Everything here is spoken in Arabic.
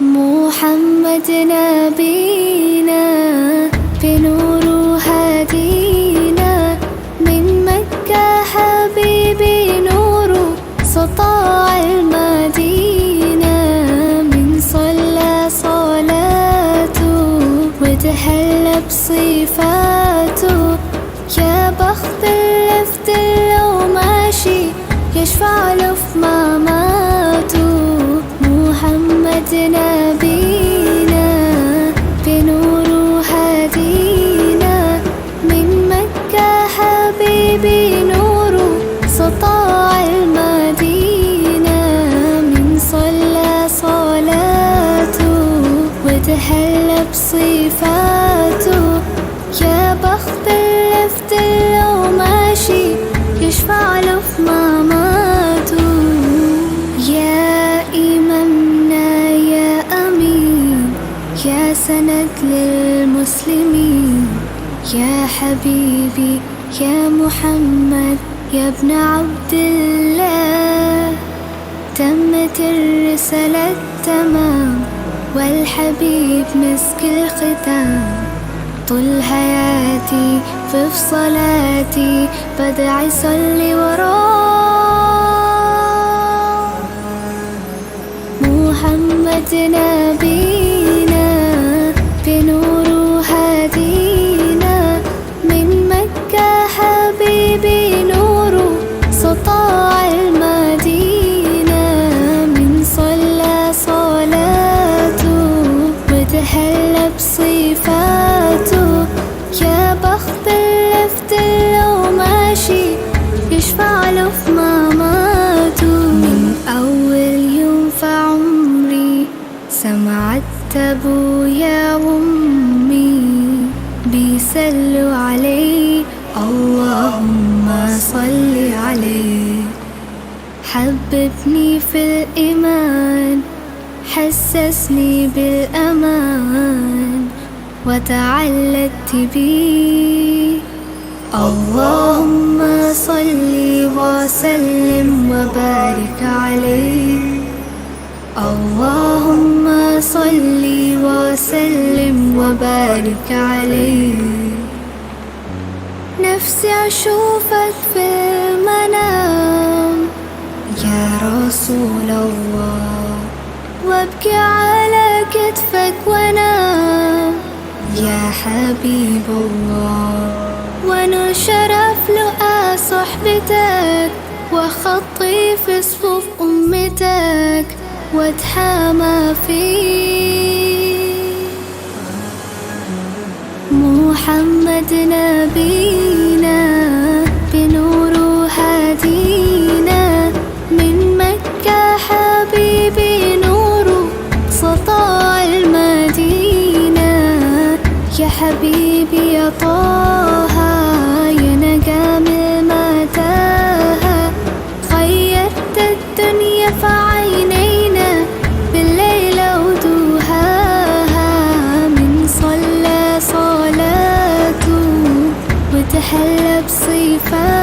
محمد نبينا بنور هدينا من مكة حبيبي نور سطاع المدينة من صلى صلاته وتحلى بصفاته يا بخت اللفت لو ماشي يشفع له في مماته محمد نبينا بنور هدينا من مكة حبيبي نور سطاع المدينة من صلى صلاته وتحلى بصفاته يا بخت اللفت لو ماشي يشفع له في مماته يا إمامنا يا أمين يا سند للمسلمين يا حبيبي يا محمد يا ابن عبد الله تمت الرسالة تمام والحبيب مسك الختام طول حياتي في صلاتي بدعي صلي وراه محمد نبينا بنور هدينا من مكة حبيبي نور سطاع المدينة من صلى صلاته وتحلى بصفاته يا بخت اللفت لو ماشي يشفع له في مماته من أول يوم في عمري سمعت أبويا وأمي بيسلوا عليه اللهم صل عليه حببني في الإيمان حسسني بالأمان وتعلقت بيه اللهم صل وسلم وبارك عليه اللهم صل وسلم وبارك عليه نفسي أشوفك في المنام يا رسول الله وابكي على كتفك وانام يا حبيب الله وانا شرف لقى صحبتك وخطي في صفوف أمتك واتحامى فيك محمد نبينا بنور هدينا من مكة حبيبي نور سطاع المدينة يا حبيبي يا طه يا نجم المتاهة غيرت الدنيا في عينينا بالليل ودوهاها من صلى صلاته وتحلى بصفاته